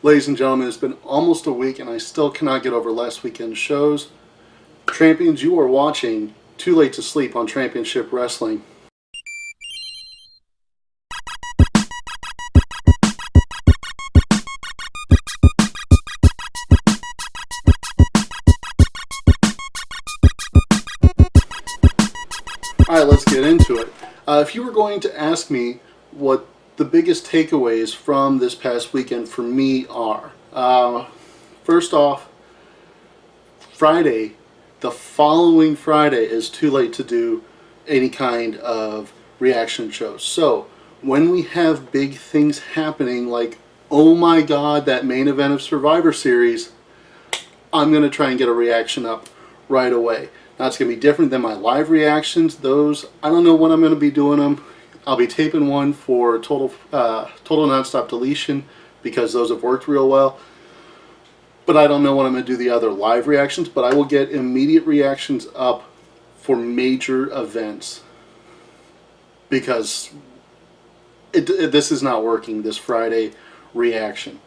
Ladies and gentlemen, it's been almost a week and I still cannot get over last weekend's shows. Champions, you are watching Too Late to Sleep on Trampionship Wrestling. Alright, let's get into it. If you were going to ask me what the biggest takeaways from this past weekend for me are, first off, Friday, the following Friday is too late to do any kind of reaction shows. So when we have big things happening like, oh my god, that main event of Survivor Series, I'm going to try and get a reaction up right away. Now it's going to be different than my live reactions. Those, I don't know when I'm going to be doing them. I'll be taping one for total nonstop deletion because those have worked real well. But I don't know when I'm going to do the other live reactions, but I will get immediate reactions up for major events because this is not working, this Friday reaction.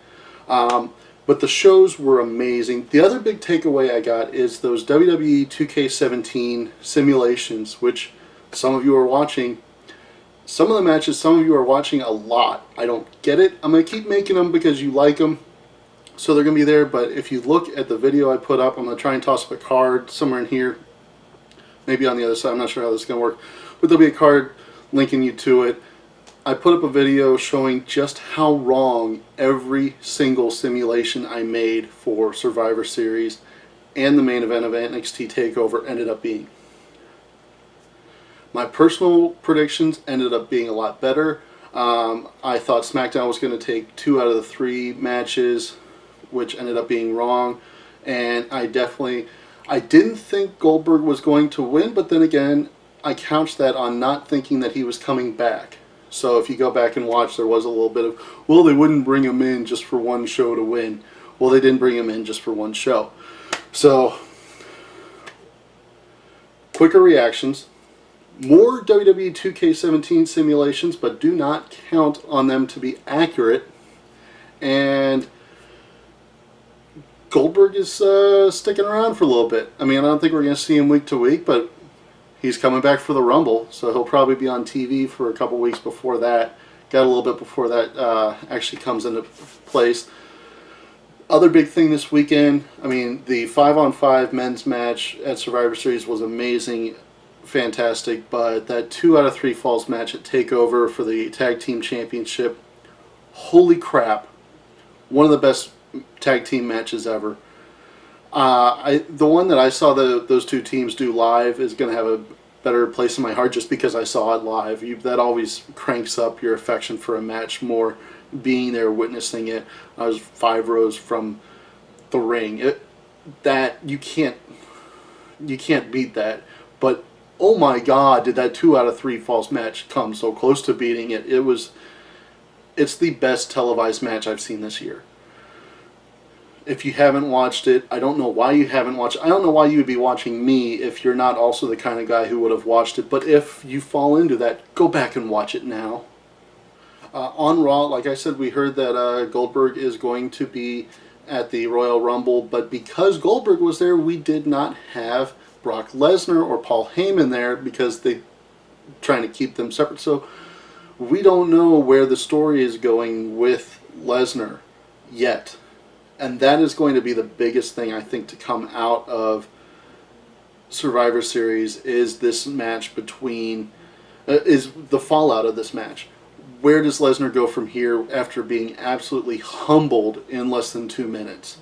But the shows were amazing. The other big takeaway I got is those WWE 2K17 simulations, which some of you are watching. Some of the matches, some of you are watching a lot. I don't get it. I'm going to keep making them because you like them. So they're going to be there, but if you look at the video I put up, I'm going to try and toss up a card somewhere in here. Maybe on the other side. I'm not sure how this is going to work. But there'll be a card linking you to it. I put up a video showing just how wrong every single simulation I made for Survivor Series and the main event of NXT TakeOver ended up being. My personal predictions ended up being a lot better. I thought Smackdown was going to take 2 out of the 3 matches, which ended up being wrong. And I didn't think Goldberg was going to win, but then again, I couched that on not thinking that he was coming back. So if you go back and watch, there was a little bit of, well, they wouldn't bring him in just for one show to win. Well, they didn't bring him in just for one show. So, quicker reactions. More WWE 2K17 simulations, but do not count on them to be accurate. And Goldberg is sticking around for a little bit. I mean, I don't think we're going to see him week to week, but he's coming back for the Rumble, so he'll probably be on TV for a couple weeks before that. Got a little bit before that actually comes into place. Other big thing this weekend, I mean, the 5-on-5 men's match at Survivor Series was amazing, fantastic, but that 2 out of 3 falls match at TakeOver for the Tag Team Championship, holy crap, one of the best tag team matches ever. The one that I saw those two teams do live is going to have a better place in my heart just because I saw it live. That always cranks up your affection for a match more, being there, witnessing it. I was 5 rows from the ring. You can't beat that. But oh my God, did that 2 out of 3 falls match come so close to beating it? It's the best televised match I've seen this year. If you haven't watched it, I don't know why you haven't watched it. I don't know why you would be watching me if you're not also the kind of guy who would have watched it. But if you fall into that, go back and watch it now. On Raw, like I said, we heard that Goldberg is going to be at the Royal Rumble. But because Goldberg was there, we did not have Brock Lesnar or Paul Heyman there because they're trying to keep them separate. So we don't know where the story is going with Lesnar yet. And that is going to be the biggest thing, I think, to come out of Survivor Series is this match is the fallout of this match. Where does Lesnar go from here after being absolutely humbled in less than 2 minutes?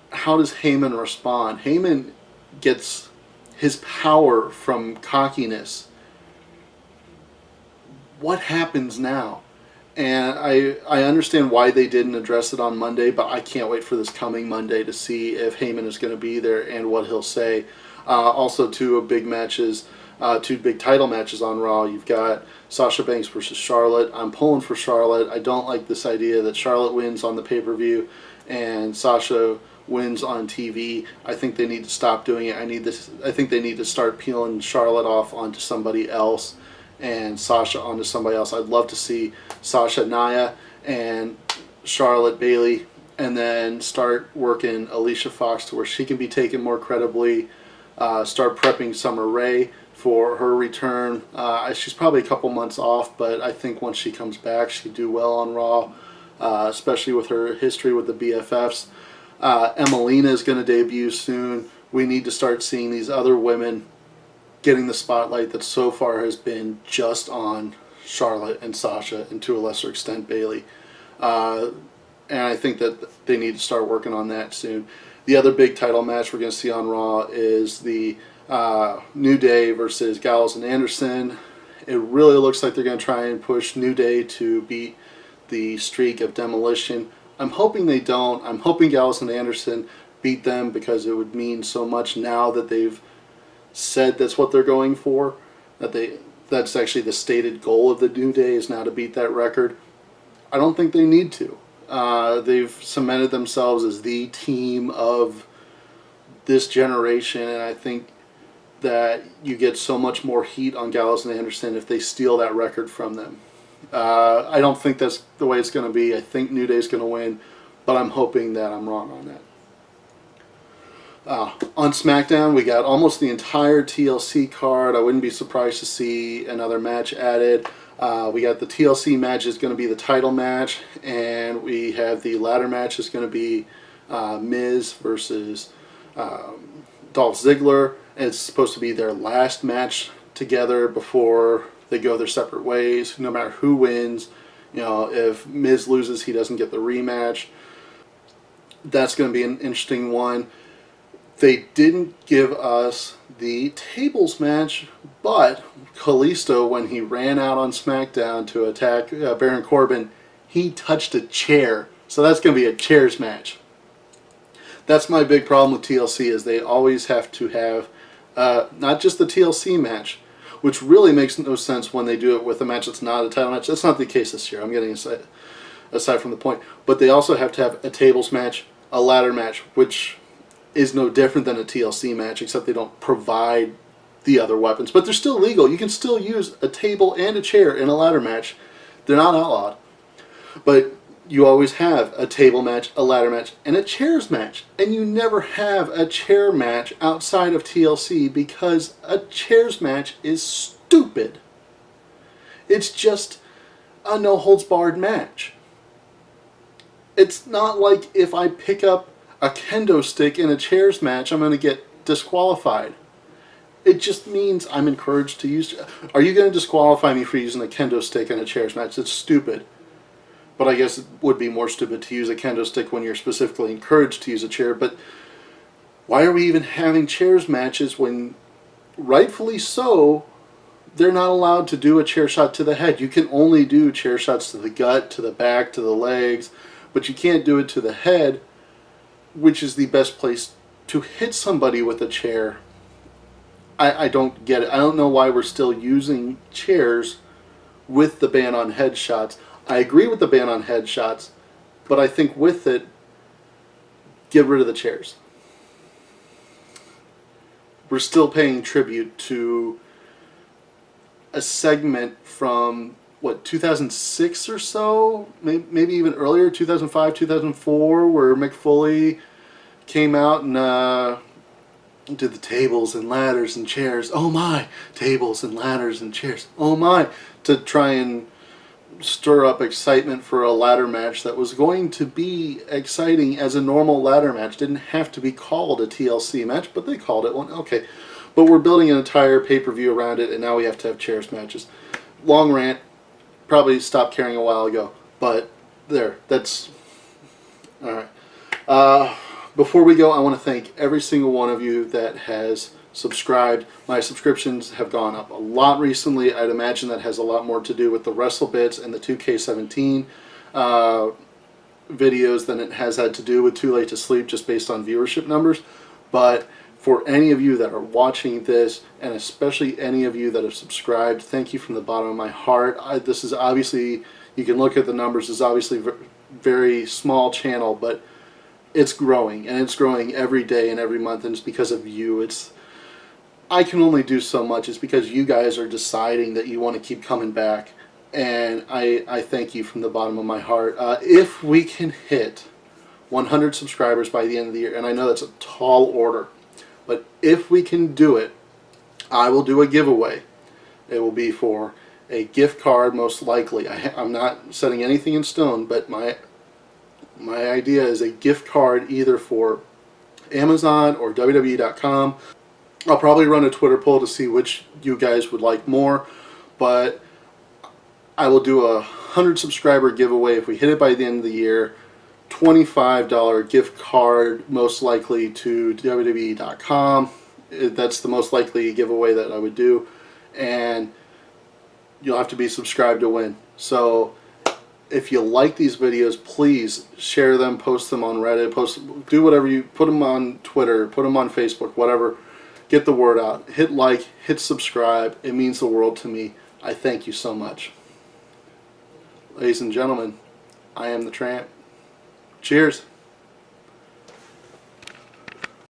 How does Heyman respond? Heyman gets his power from cockiness. What happens now? And I understand why they didn't address it on Monday, but I can't wait for this coming Monday to see if Heyman is going to be there and what he'll say. Also, 2 big matches, 2 big title matches on Raw. You've got Sasha Banks versus Charlotte. I'm pulling for Charlotte. I don't like this idea that Charlotte wins on the pay-per-view and Sasha wins on TV. I think they need to stop doing it. I think they need to start peeling Charlotte off onto somebody else and Sasha onto somebody else. I'd love to see Sasha Nia and Charlotte, Bayley, and then start working Alicia Fox to where she can be taken more credibly. Start prepping Summer Rae for her return. She's probably a couple months off, but I think once she comes back, she'd do well on Raw, especially with her history with the BFFs. Emelina is going to debut soon. We need to start seeing these other women getting the spotlight that so far has been just on Charlotte and Sasha, and to a lesser extent Bayley. And I think that they need to start working on that soon. The other big title match we're going to see on Raw is the New Day versus Gallows and Anderson. It really looks like they're going to try and push New Day to beat the streak of Demolition. I'm hoping they don't. I'm hoping Gallows and Anderson beat them because it would mean so much now that they've said that's what they're going for. That's actually the stated goal of the New Day is now to beat that record. I don't think they need to. They've cemented themselves as the team of this generation, and I think that you get so much more heat on Gallows and Anderson if they steal that record from them. I don't think that's the way it's going to be. I think New Day's going to win, but I'm hoping that I'm wrong on that. On SmackDown, we got almost the entire TLC card. I wouldn't be surprised to see another match added. We got the TLC match is going to be the title match, and we have the ladder match is going to be Miz versus Dolph Ziggler. It's supposed to be their last match together before they go their separate ways. No matter who wins, if Miz loses, he doesn't get the rematch. That's going to be an interesting one. They didn't give us the tables match, but Kalisto, when he ran out on SmackDown to attack Baron Corbin, he touched a chair. So that's going to be a chairs match. That's my big problem with TLC is they always have to have not just the TLC match, which really makes no sense when they do it with a match that's not a title match. That's not the case this year. I'm getting aside from the point. But they also have to have a tables match, a ladder match, which is no different than a TLC match, except they don't provide the other weapons. But they're still legal. You can still use a table and a chair in a ladder match. They're not outlawed. But you always have a table match, a ladder match, and a chairs match. And you never have a chair match outside of TLC because a chairs match is stupid. It's just a no-holds-barred match. It's not like if I pick up a kendo stick in a chairs match, I'm going to get disqualified. It just means I'm encouraged to use... Are you going to disqualify me for using a kendo stick in a chairs match? It's stupid. But I guess it would be more stupid to use a kendo stick when you're specifically encouraged to use a chair. But why are we even having chairs matches when, rightfully so, they're not allowed to do a chair shot to the head? You can only do chair shots to the gut, to the back, to the legs, but you can't do it to the head, which is the best place to hit somebody with a chair. I don't get it. I don't know why we're still using chairs with the ban on headshots. I agree with the ban on headshots, but I think with it, get rid of the chairs. We're still paying tribute to a segment from, 2006 or so? Maybe even earlier, 2005, 2004, where Mick Foley came out and did the tables and ladders and chairs. Oh my! Tables and ladders and chairs. Oh my! To try and stir up excitement for a ladder match that was going to be exciting as a normal ladder match. Didn't have to be called a TLC match, but they called it one. Okay. But we're building an entire pay-per-view around it, and now we have to have chairs matches. Long rant. Probably stopped caring a while ago, but there, that's all right. Before we go, I want to thank every single one of you that has subscribed. My subscriptions have gone up a lot recently. I'd imagine that has a lot more to do with the WrestleBits and the 2K17 videos than it has had to do with Too Late to Sleep, just based on viewership numbers. But for any of you that are watching this, and especially any of you that have subscribed, thank you from the bottom of my heart. This is obviously, you can look at the numbers, it's obviously a very small channel, but it's growing, and it's growing every day and every month, and it's because of you. I can only do so much. It's because you guys are deciding that you want to keep coming back, and I thank you from the bottom of my heart. If we can hit 100 subscribers by the end of the year, and I know that's a tall order, but if we can do it, I will do a giveaway. It will be for a gift card, most likely. I'm not setting anything in stone, but my idea is a gift card either for Amazon or WWE.com. I'll probably run a Twitter poll to see which you guys would like more, but I will do a 100 subscriber giveaway if we hit it by the end of the year. $25 gift card, most likely to WWE.com. That's the most likely giveaway that I would do, and you'll have to be subscribed to win. So if you like these videos, please share them, post them on Reddit, do whatever you, put them on Twitter, put them on Facebook, whatever. Get the word out. Hit like, hit subscribe. It means the world to me. I thank you so much. Ladies and gentlemen, I am the Tramp. Cheers.